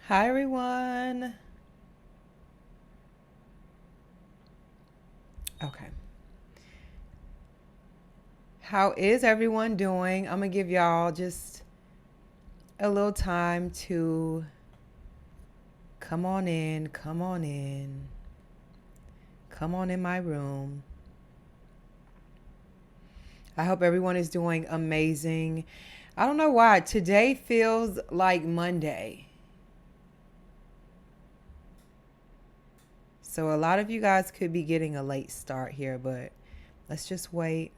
Hi, everyone. Okay. How is everyone doing? I'm going to give y'all just a little time to come on in, come on in my room. I hope everyone is doing amazing. I don't know why. Today feels like Monday. So a lot of you guys could be getting a late start here, but let's just wait.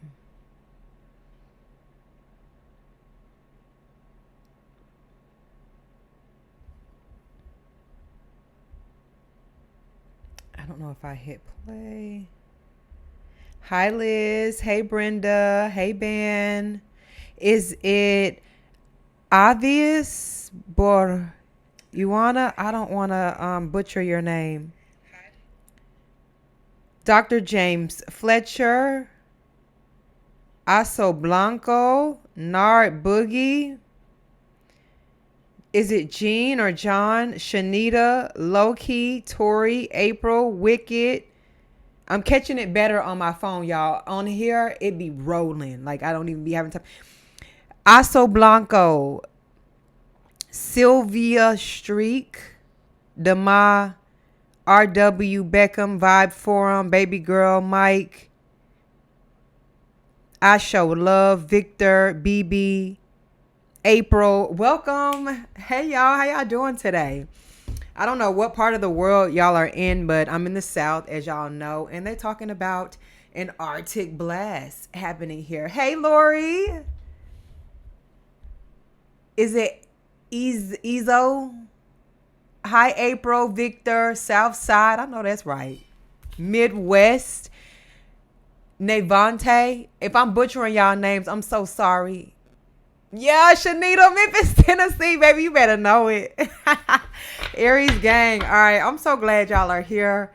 I don't know if I hit play. Hi, Liz. Hey, Brenda. Hey, Ben. Is it obvious, Bor? You wanna? I don't wanna butcher your name. Dr. James Fletcher, Aso Blanco, Nard Boogie. Is it Jean or John? Shanita, Loki, Tori, April, Wicked. I'm catching it better on my phone, y'all. On here, it be rolling. Like I don't even be having time. Aso Blanco, Sylvia Streak, Dema, RW Beckham, Vibe Forum, Baby Girl, Mike, I Show Love, Victor, BB, April. Welcome. Hey y'all, how y'all doing today? I don't know what part of the world y'all are in, but I'm in the South, as y'all know, and they're talking about an Arctic blast happening here. Hey Lori, is it Ezo? Hi, April, Victor, South Side. I know that's right. Midwest, Nevante. If I'm butchering y'all names, I'm so sorry. Yeah, Shanita, Memphis, Tennessee, baby. You better know it. Aries gang. All right. I'm so glad y'all are here.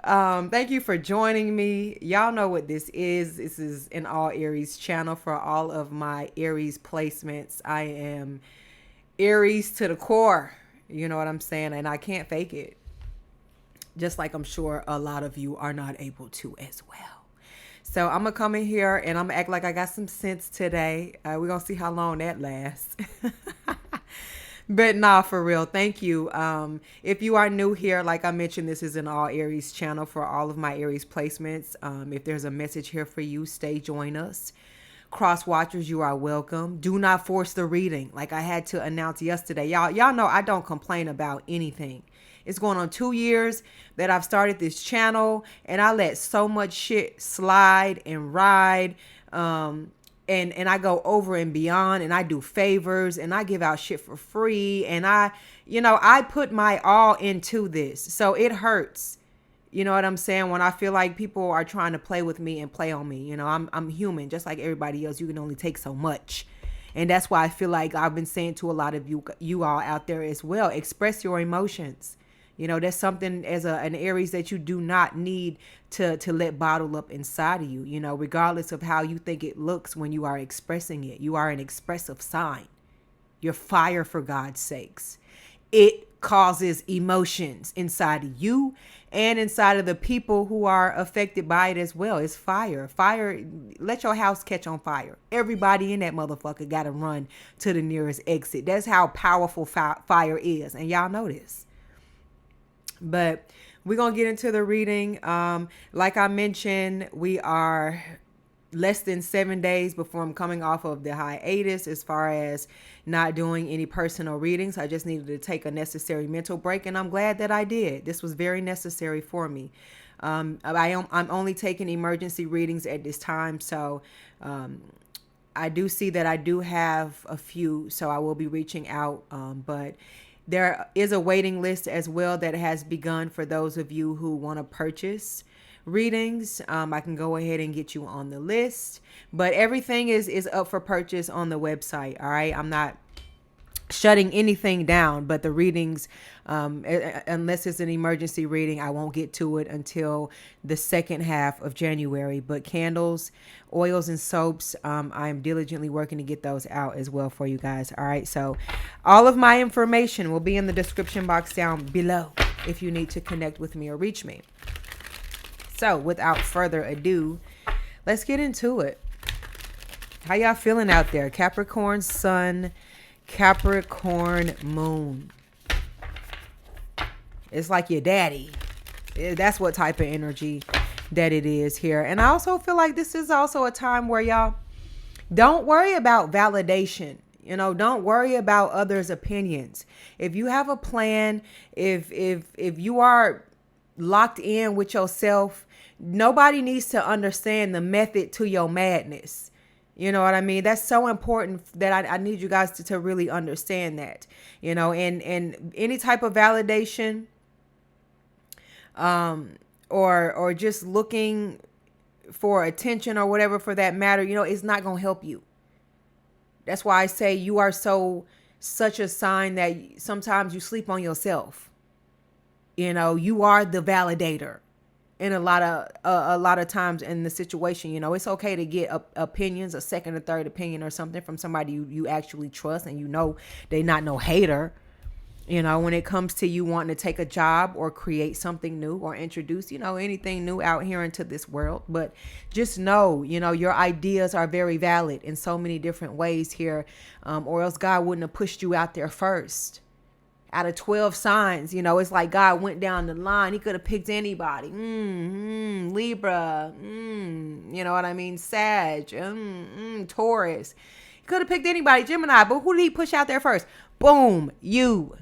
Thank you for joining me. Y'all know what this is. This is an all Aries channel for all of my Aries placements. I am Aries to the core. You know what I'm saying? And I can't fake it. Just like I'm sure a lot of you are not able to as well. So I'm going to come in here and I'm going to act like I got some sense today. We're going to see how long that lasts. But nah, for real. Thank you. If you are new here, like I mentioned, this is an all Aries channel for all of my Aries placements. If there's a message here for you, stay join us. Cross watchers, you are welcome. Do not force the reading. Like I had to announce yesterday. Y'all know I don't complain about anything. It's going on 2 years that I've started this channel and I let so much shit slide and ride. And I go over and beyond and I do favors and I give out shit for free. And I put my all into this. So it hurts. You know what I'm saying? When I feel like people are trying to play with me and play on me, I'm human, just like everybody else. You can only take so much. And that's why I feel like I've been saying to a lot of you all out there as well, express your emotions. That's something as an Aries that you do not need to let bottle up inside of you, regardless of how you think it looks when you are expressing it. You are an expressive sign. You're fire, for God's sakes. It causes emotions inside of you and inside of the people who are affected by it as well. It's fire. Fire, let your house catch on fire. Everybody in that motherfucker got to run to the nearest exit. That's how powerful fire is. And y'all know this. But we're going to get into the reading. Like I mentioned, we are less than 7 days before I'm coming off of the hiatus as far as not doing any personal readings. I just needed to take a necessary mental break, and I'm glad that I did. This was very necessary for me. I'm only taking emergency readings at this time, so I do see that I do have a few, so I will be reaching out. But there is a waiting list as well that has begun for those of you who want to purchase readings. I can go ahead and get you on the list, but everything is up for purchase on the website. All right. I'm not shutting anything down, but the readings, unless it's an emergency reading, I won't get to it until the second half of January. But candles, oils, and soaps, I'm diligently working to get those out as well for you guys. All right, so all of my information will be in the description box down below if you need to connect with me or reach me. So without further ado, let's get into it. How y'all feeling out there? Capricorn Sun, Capricorn Moon. It's like your daddy. That's what type of energy that it is here. And I also feel like this is also a time where y'all don't worry about validation. You know, don't worry about others' opinions. If you have a plan, if you are locked in with yourself, nobody needs to understand the method to your madness. You know what I mean? That's so important that I need you guys to really understand that, you know, and any type of validation, or just looking for attention or whatever for that matter, you know, it's not going to help you. That's why I say you are such a sign that sometimes you sleep on yourself. You know, you are the validator. In a lot of times in the situation, you know, it's okay to get opinions, a second or third opinion or something from somebody you actually trust, and you know they not no hater. You know, when it comes to you wanting to take a job or create something new or introduce, you know, anything new out here into this world. But just know, you know, your ideas are very valid in so many different ways here, or else God wouldn't have pushed you out there first. Out of 12 signs, you know, it's like God went down the line. He could have picked anybody. Libra, you know what I mean? Sag, Taurus. He could have picked anybody, Gemini, but who did he push out there first? Boom, you.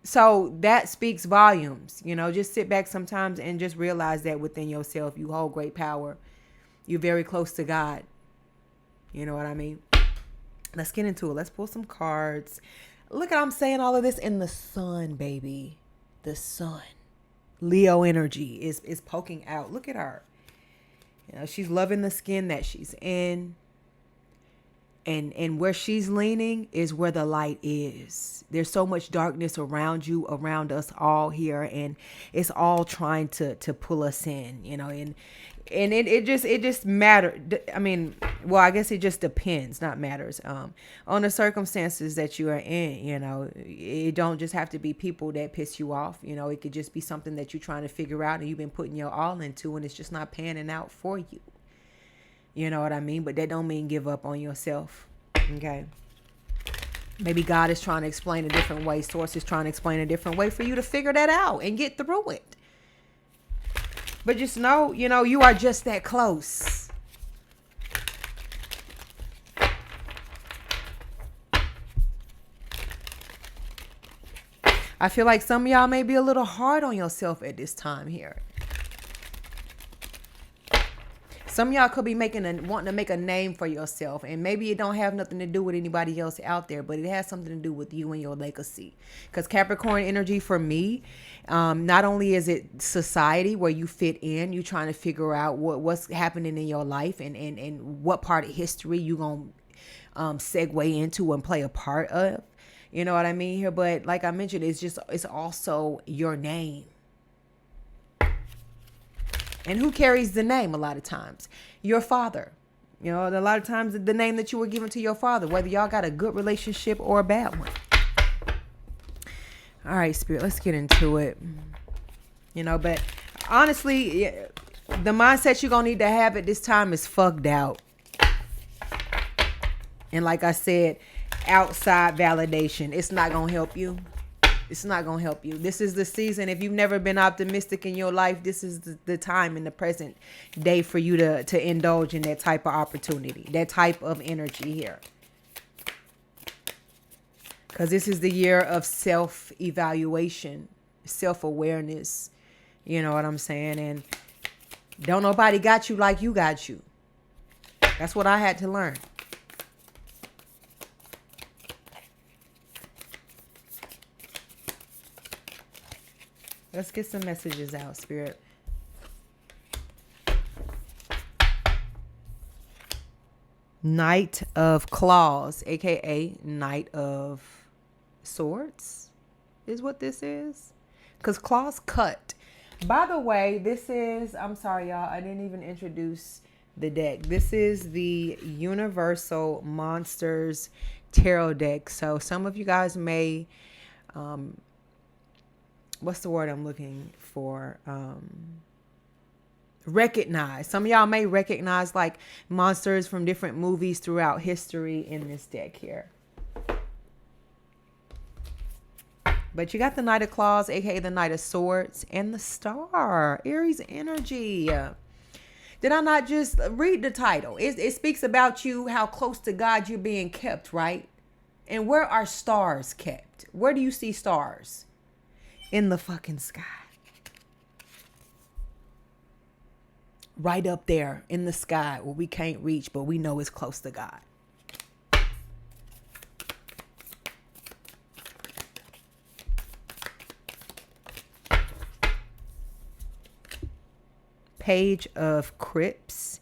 So that speaks volumes. You know, just sit back sometimes and just realize that within yourself, you hold great power. You're very close to God. You know what I mean? Let's get into it. Let's pull some cards. Look at, I'm saying all of this in the sun, baby. The sun. Leo energy is poking out. Look at her. You know, she's loving the skin that she's in. And where she's leaning is where the light is. There's so much darkness around you, around us all here. And it's all trying to pull us in, you know, and it just matters. I mean, well, I guess it just depends, not matters, on the circumstances that you are in. You know, it don't just have to be people that piss you off. You know, it could just be something that you're trying to figure out and you've been putting your all into, and it's just not panning out for you. You know what I mean? But that don't mean give up on yourself. Okay. Maybe God is trying to explain a different way. Source is trying to explain a different way for you to figure that out and get through it. But just know, you know, you are just that close. I feel like some of y'all may be a little hard on yourself at this time here. Some of y'all could be wanting to make a name for yourself, and maybe it don't have nothing to do with anybody else out there, but it has something to do with you and your legacy. Because Capricorn energy for me, not only is it society where you fit in, you trying to figure out what's happening in your life and what part of history you gonna segue into and play a part of. You know what I mean here? But like I mentioned, it's also your name. And who carries the name a lot of times? Your father. You know, a lot of times the name that you were given to your father, whether y'all got a good relationship or a bad one. All right, Spirit, let's get into it. You know, but honestly, the mindset you're going to need to have at this time is fucked out. And like I said, outside validation, it's not going to help you. It's not going to help you. This is the season. If you've never been optimistic in your life, this is the time in the present day for you to indulge in that type of opportunity, that type of energy here. Because this is the year of self-evaluation, self-awareness. You know what I'm saying? And don't nobody got you like you got you. That's what I had to learn. Let's get some messages out, Spirit. Knight of Claws, aka Knight of Swords, is what this is. Because claws cut. By the way, this is, I'm sorry, y'all, I didn't even introduce the deck. This is the Universal Monsters Tarot deck. So some of you guys may, what's the word I'm looking for? Recognize. Some of y'all may recognize like monsters from different movies throughout history in this deck here. But you got the Knight of Claws, aka the Knight of Swords, and the Star, Aries energy. Did I not just read the title? It speaks about you, how close to God you're being kept, right? And where are stars kept? Where do you see stars? In the fucking sky. Right up there in the sky where we can't reach, but we know it's close to God. Page of Crypts.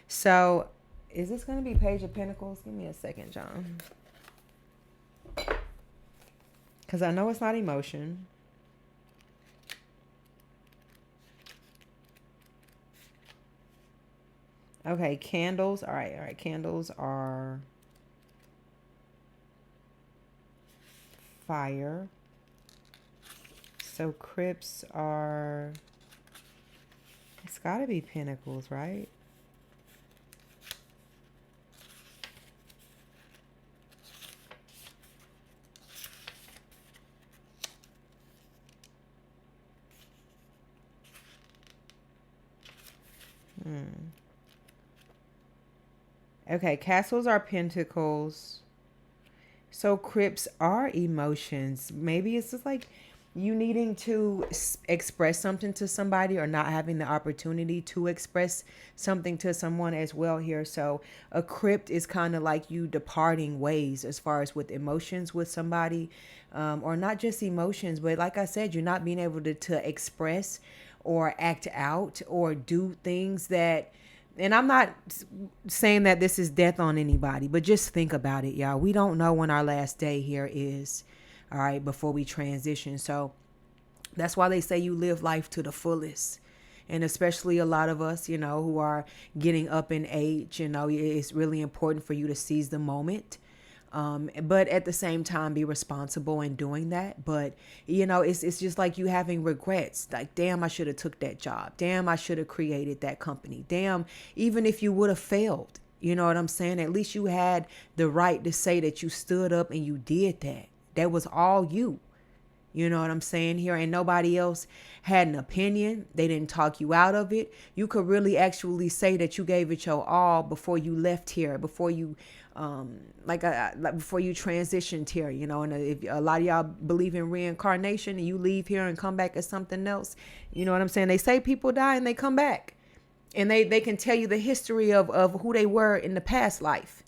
So is this going to be Page of Pentacles? Give me a second, John. Because I know it's not emotion. Okay, candles. All right. Candles are fire. So crypts are, it's got to be pentacles, right? Okay, castles are pentacles. So crypts are emotions. Maybe it's just like you needing to express something to somebody or not having the opportunity to express something to someone as well here. So a crypt is kind of like you departing ways as far as with emotions with somebody, or not just emotions, but like I said, you're not being able to express or act out or do things that, and I'm not saying that this is death on anybody, but just think about it, y'all. We don't know when our last day here is, all right, before we transition. So that's why they say you live life to the fullest. And especially a lot of us, you know, who are getting up in age, you know, it's really important for you to seize the moment. But at the same time, be responsible in doing that. But, you know, it's just like you having regrets. Like, damn, I should have took that job. Damn, I should have created that company. Damn, even if you would have failed, you know what I'm saying? At least you had the right to say that you stood up and you did that. That was all you. You know what I'm saying here? And nobody else had an opinion. They didn't talk you out of it. You could really actually say that you gave it your all before you left here, before you before you transitioned here, you know. And if a lot of y'all believe in reincarnation and you leave here and come back as something else, you know what I'm saying? They say people die and they come back, and they can tell you the history of who they were in the past life.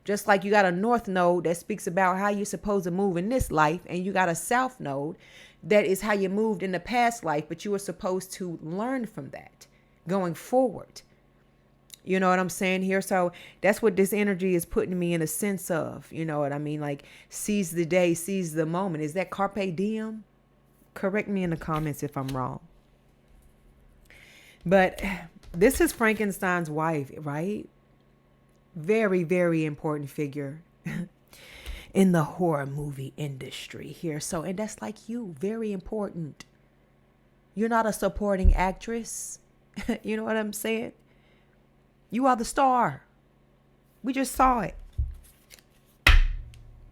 Just like you got a north node that speaks about how you're supposed to move in this life, and you got a south node that is how you moved in the past life, but you were supposed to learn from that going forward. You know what I'm saying here? So that's what this energy is putting me in a sense of, you know what I mean? Like, seize the day, seize the moment. Is that carpe diem? Correct me in the comments if I'm wrong. But this is Frankenstein's wife, right? Very, very important figure in the horror movie industry here. So, and that's like you, very important. You're not a supporting actress. You know what I'm saying? You are the star. We just saw it.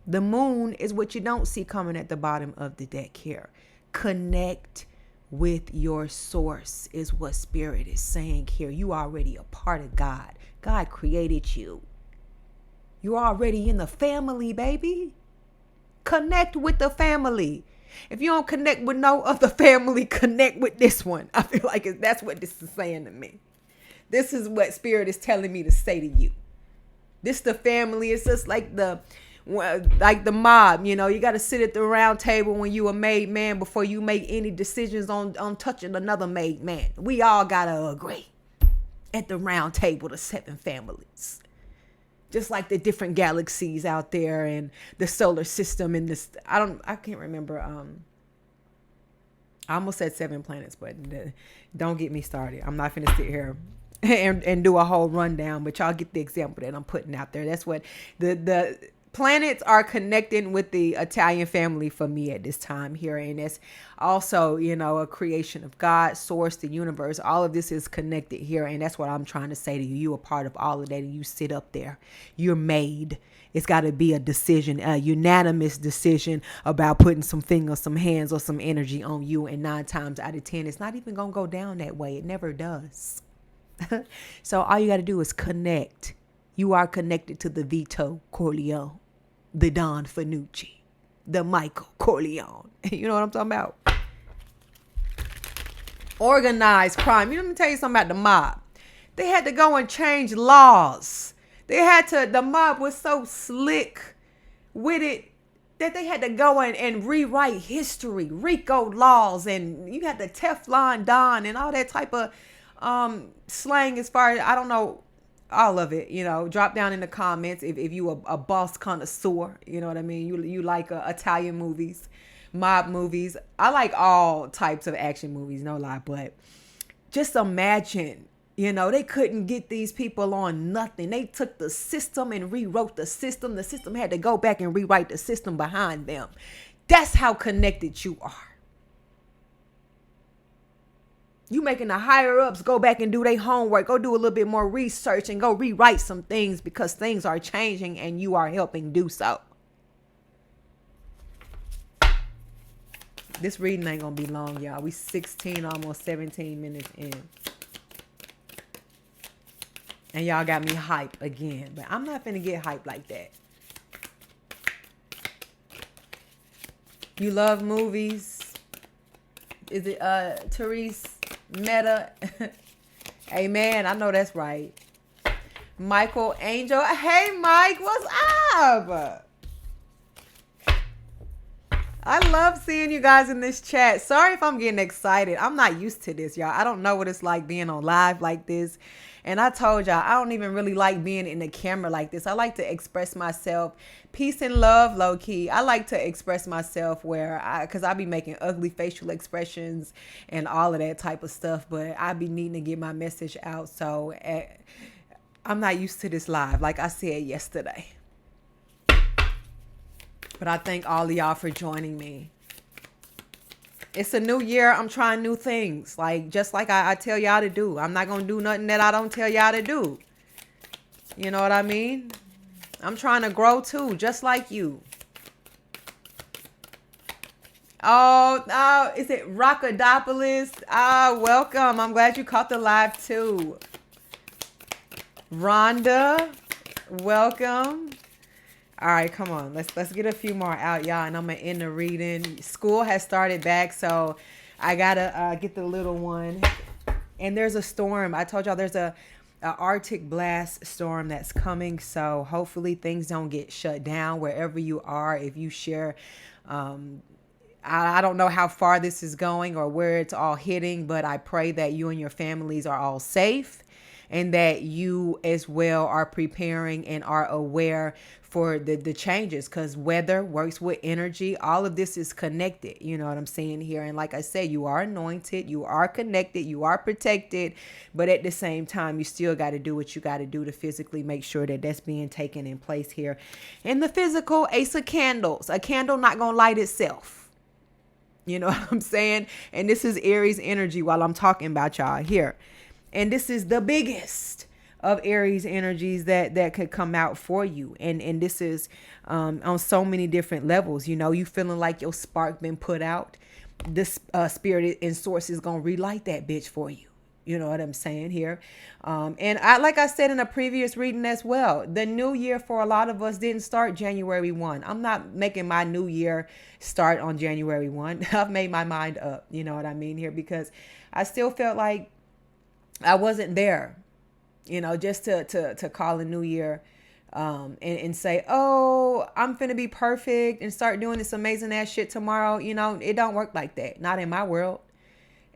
The moon is what you don't see coming at the bottom of the deck here. Connect with your source is what Spirit is saying here. You are already a part of God. God created you. You're already in the family, baby. Connect with the family. If you don't connect with no other family, connect with this one. I feel like that's what this is saying to me. This is what Spirit is telling me to say to you. This the family. It's just like the mob, you know. You got to sit at the round table when you a made man before you make any decisions on touching another made man. We all got to agree at the round table, the 7 families. just like the different galaxies out there and the solar system and this. I can't remember. I almost said 7 planets, but don't get me started. I'm not finna sit here and do a whole rundown, but y'all get the example that I'm putting out there. That's what the planets are connecting with the Italian family for me at this time here. And it's also, a creation of God, source, the universe. All of this is connected here. And that's what I'm trying to say to you. You're a part of all of that. And you sit up there. You're made. It's got to be a decision, a unanimous decision about putting some fingers, some hands, or some energy on you. And 9 times out of 10, it's not even going to go down that way. It never does. So all you got to do is connect. You are connected to the Vito Corleone, the Don Fanucci, the Michael Corleone. You know what I'm talking about? Organized crime. Let me tell you something about the mob. They had to go and change laws. The mob was so slick with it that they had to go and rewrite history, RICO laws, and you got the Teflon Don and all that type of slang as far as, I don't know, all of it, drop down in the comments if you a boss connoisseur, you know what I mean? You like Italian movies, mob movies. I like all types of action movies, no lie, but just imagine, they couldn't get these people on nothing. They took the system and rewrote the system. The system had to go back and rewrite the system behind them. That's how connected you are. You making the higher ups go back and do their homework, go do a little bit more research and go rewrite some things because things are changing and you are helping do so. This reading ain't gonna be long, y'all. We 16, almost 17 minutes in. And y'all got me hyped again, but I'm not finna get hyped like that. You love movies? Is it Therese Meta? Amen. I know that's right. Michael Angel. Hey, Mike, what's up? I love seeing you guys in this chat. Sorry if I'm getting excited. I'm not used to this, y'all. I don't know what it's like being on live like this. And I told y'all, I don't even really like being in the camera like this. I like to express myself. Peace and love, low key. I like to express myself because I be making ugly facial expressions and all of that type of stuff. But I be needing to get my message out. So I'm not used to this live, like I said yesterday. But I thank all of y'all for joining me. It's a new year. I'm trying new things. Just like I tell y'all to do. I'm not going to do nothing that I don't tell y'all to do. You know what I mean? I'm trying to grow too, just like you. Oh, is it Rockadopolis? Welcome. I'm glad you caught the live too. Rhonda, welcome. All right, come on. Let's get a few more out, y'all, and I'm gonna end the reading. School has started back, so I gotta get the little one. And there's a storm. I told y'all there's a Arctic blast storm that's coming, so hopefully things don't get shut down wherever you are. If you share, I don't know how far this is going or where it's all hitting, but I pray that you and your families are all safe and that you as well are preparing and are aware for the changes, because weather works with energy. All of this is connected. You know what I'm saying here? And like I said, you are anointed, you are connected, you are protected, but at the same time, you still got to do what you got to do to physically make sure that that's being taken in place here. In the physical, Ace of Candles, a candle not going to light itself. You know what I'm saying? And this is Aries energy while I'm talking about y'all here. And this is the biggest of Aries energies that could come out for you. And this is on so many different levels. You feeling like your spark been put out. This spirit and source is going to relight that bitch for you. You know what I'm saying here? And like I said in a previous reading as well, the new year for a lot of us didn't start January 1. I'm not making my new year start on January 1. I've made my mind up. You know what I mean here? Because I still felt like I wasn't there. Just to call a new year and say, oh, I'm finna be perfect and start doing this amazing ass shit tomorrow. It don't work like that. Not in my world.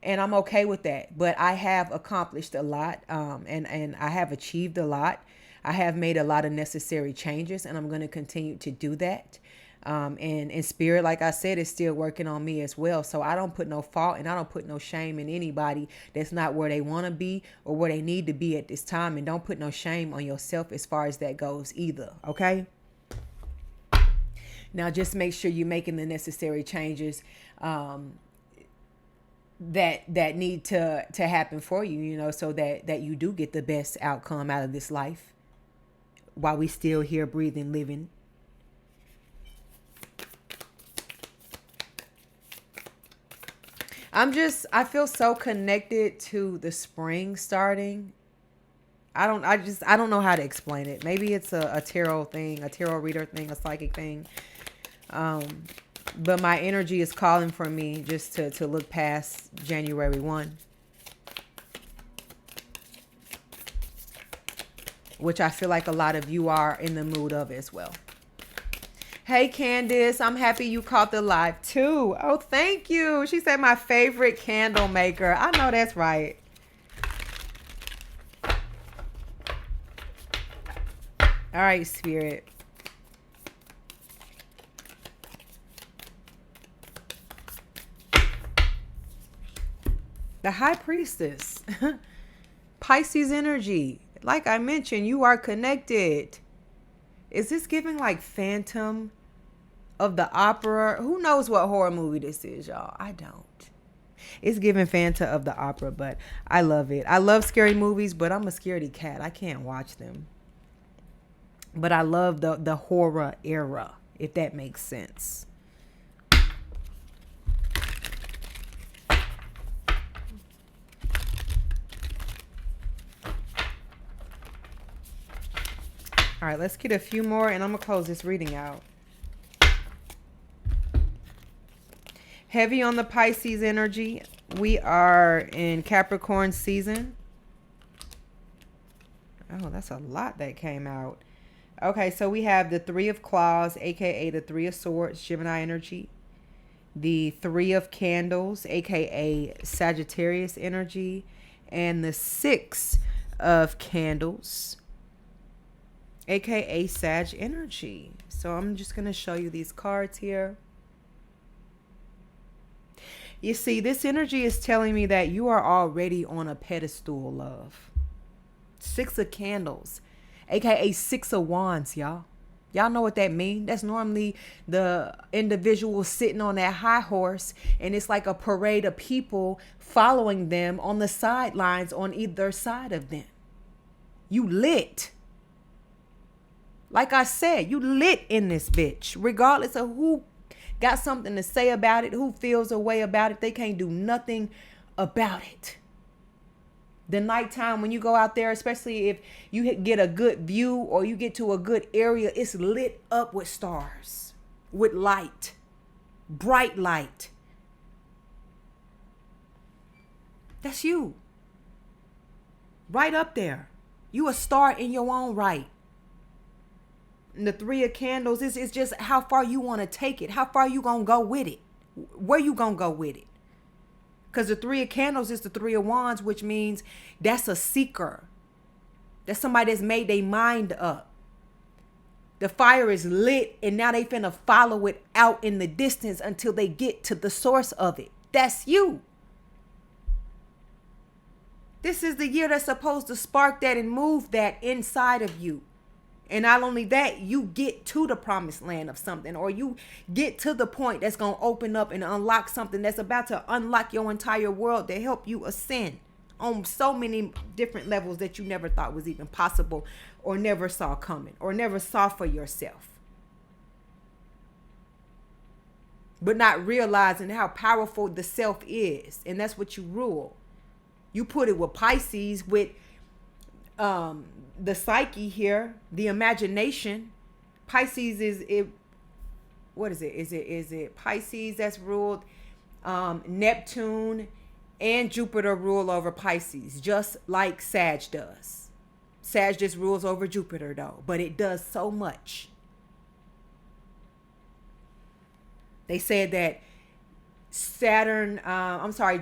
And I'm okay with that. But I have accomplished a lot and I have achieved a lot. I have made a lot of necessary changes, and I'm going to continue to do that. And in spirit, like I said, is still working on me as well. So I don't put no fault and I don't put no shame in anybody that's not where they want to be or where they need to be at this time. And don't put no shame on yourself as far as that goes either. Okay. Now, just make sure you're making the necessary changes that need to happen for you, you know, so that you do get the best outcome out of this life while we still here, breathing, living. I feel so connected to the spring starting. I don't know how to explain it. Maybe it's a tarot thing, a tarot reader thing, a psychic thing. But my energy is calling for me just to look past January 1. Which I feel like a lot of you are in the mood of as well. Hey, Candace, I'm happy you caught the live too. Oh, thank you. She said my favorite candle maker. I know that's right. All right, Spirit. The High Priestess. Pisces energy. Like I mentioned, you are connected. Is this giving like Phantom of the Opera? Who knows what horror movie this is, y'all? I don't. It's giving Phantom of the Opera, but I love it. I love scary movies, but I'm a scaredy cat. I can't watch them. But I love the horror era, if that makes sense. All right, let's get a few more and I'm going to close this reading out. Heavy on the Pisces energy. We are in Capricorn season. Oh, that's a lot that came out. Okay, so we have the Three of Claws, aka the Three of Swords, Gemini energy. The Three of Candles, aka Sagittarius energy. And the Six of Candles, aka Sag energy. So I'm just going to show you these cards here. You see, this energy is telling me that you are already on a pedestal, love. Six of Candles, aka Six of Wands, y'all. Y'all know what that means? That's normally the individual sitting on that high horse, and it's like a parade of people following them on the sidelines on either side of them. You lit. Like I said, you lit in this bitch. Regardless of who got something to say about it, who feels a way about it, they can't do nothing about it. The nighttime when you go out there, especially if you get a good view or you get to a good area, it's lit up with stars, with light, bright light. That's you. Right up there. You a star in your own right. And the Three of Candles is just how far you want to take it. How far you going to go with it. Where you going to go with it. Because the Three of Candles is the Three of Wands, which means that's a seeker. That's somebody that's made their mind up. The fire is lit and now they finna follow it out in the distance until they get to the source of it. That's you. This is the year that's supposed to spark that and move that inside of you. And not only that, you get to the promised land of something, or you get to the point that's going to open up and unlock something that's about to unlock your entire world to help you ascend on so many different levels that you never thought was even possible or never saw coming or never saw for yourself. But not realizing how powerful the self is. And that's what you rule. You put it with Pisces, with the psyche here, the imagination. Pisces is it. What is it? Is it Pisces that's ruled? Neptune and Jupiter rule over Pisces, just like Sag does. Sag just rules over Jupiter though, but it does so much. They said that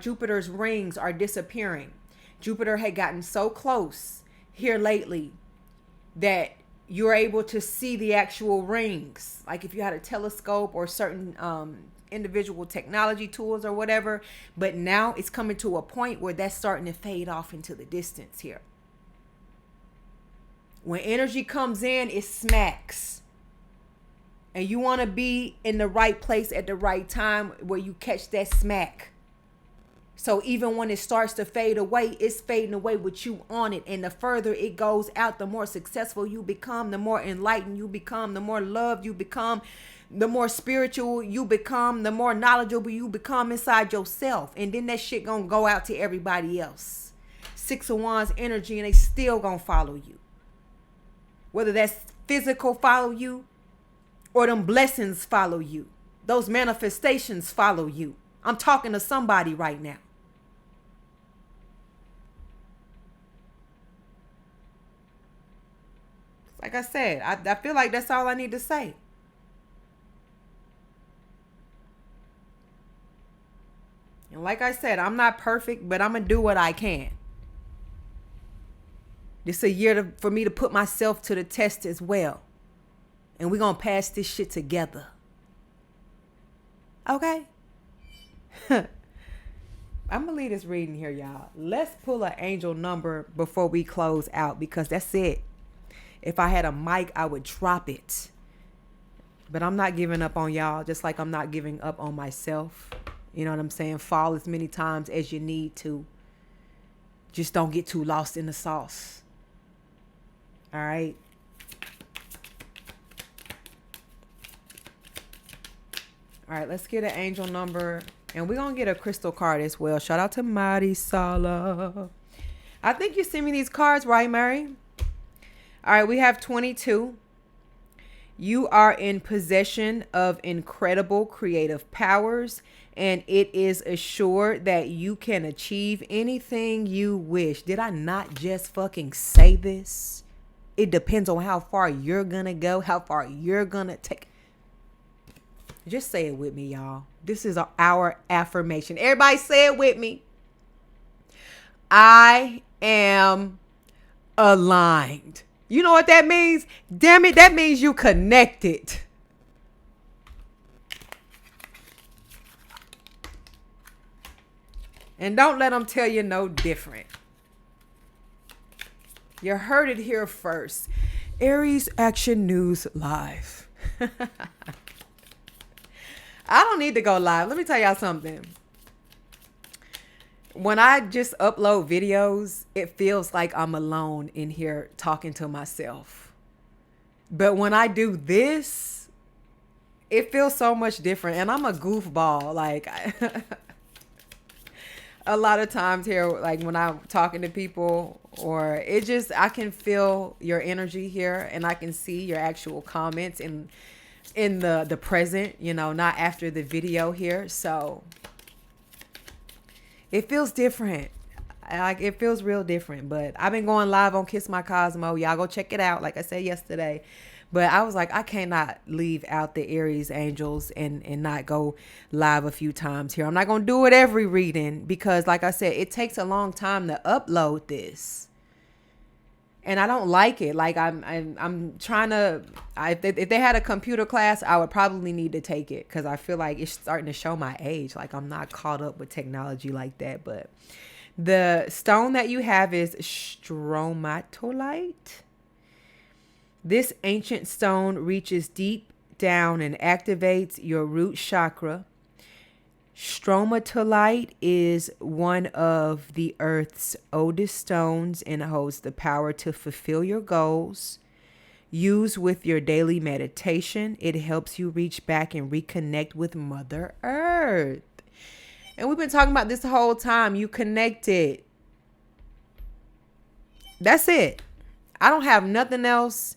Jupiter's rings are disappearing. Jupiter had gotten so close here lately that you're able to see the actual rings. Like if you had a telescope or certain individual technology tools or whatever. But now it's coming to a point where that's starting to fade off into the distance here. When energy comes in, it smacks. And you want to be in the right place at the right time where you catch that smack. So even when it starts to fade away, it's fading away with you on it. And the further it goes out, the more successful you become, the more enlightened you become, the more loved you become, the more spiritual you become, the more knowledgeable you become inside yourself. And then that shit gonna go out to everybody else. 6 of Wands energy, and they still gonna follow you. Whether that's physical follow you or them blessings follow you. Those manifestations follow you. I'm talking to somebody right now. Like I said, I feel like that's all I need to say. And like I said, I'm not perfect, but I'm going to do what I can. This is a year for me to put myself to the test as well. And we're going to pass this shit together. Okay? I'm going to leave this reading here, y'all. Let's pull an angel number before we close out, because that's it. If I had a mic, I would drop it. But I'm not giving up on y'all, just like I'm not giving up on myself. You know what I'm saying? Fall as many times as you need to. Just don't get too lost in the sauce. All right? All right, let's get an angel number. And we're going to get a crystal card as well. Shout out to Marisala. I think you sent me these cards, right, Mary? All right, we have 22. You are in possession of incredible creative powers, and it is assured that you can achieve anything you wish. Did I not just fucking say this? It depends on how far you're going to go, how far you're going to take. Just say it with me, y'all. This is our affirmation. Everybody say it with me. I am aligned. You know what that means? Damn it, that means you connected. And don't let them tell you no different. You heard it here first. Aries Action News Live. I don't need to go live. Let me tell y'all something. When I just upload videos, it feels like I'm alone in here talking to myself. But when I do this, it feels so much different. And I'm a goofball. Like, a lot of times here, like when I'm talking to people, or it just, I can feel your energy here, and I can see your actual comments in the present, you know, not after the video here. So it feels different. Like, it feels real different. But I've been going live on Kiss My Cosmo. Y'all go check it out, like I said yesterday. But I was like, I cannot leave out the Aries angels and not go live a few times here. I'm not going to do it every reading because, like I said, it takes a long time to upload this. And I don't like it. Like, I'm trying to, if they had a computer class, I would probably need to take it because I feel like it's starting to show my age. Like, I'm not caught up with technology like that. But the stone that you have is stromatolite. This ancient stone reaches deep down and activates your root chakra. Stromatolite is one of the earth's oldest stones and holds the power to fulfill your goals. Use with your daily meditation. It helps you reach back and reconnect with Mother Earth. And we've been talking about this the whole time. You connected. That's it. I don't have nothing else.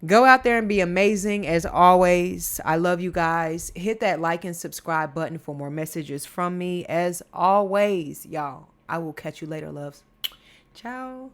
Go out there and be amazing as always. I love you guys. Hit that like and subscribe button for more messages from me. As always, y'all, I will catch you later, loves. Ciao.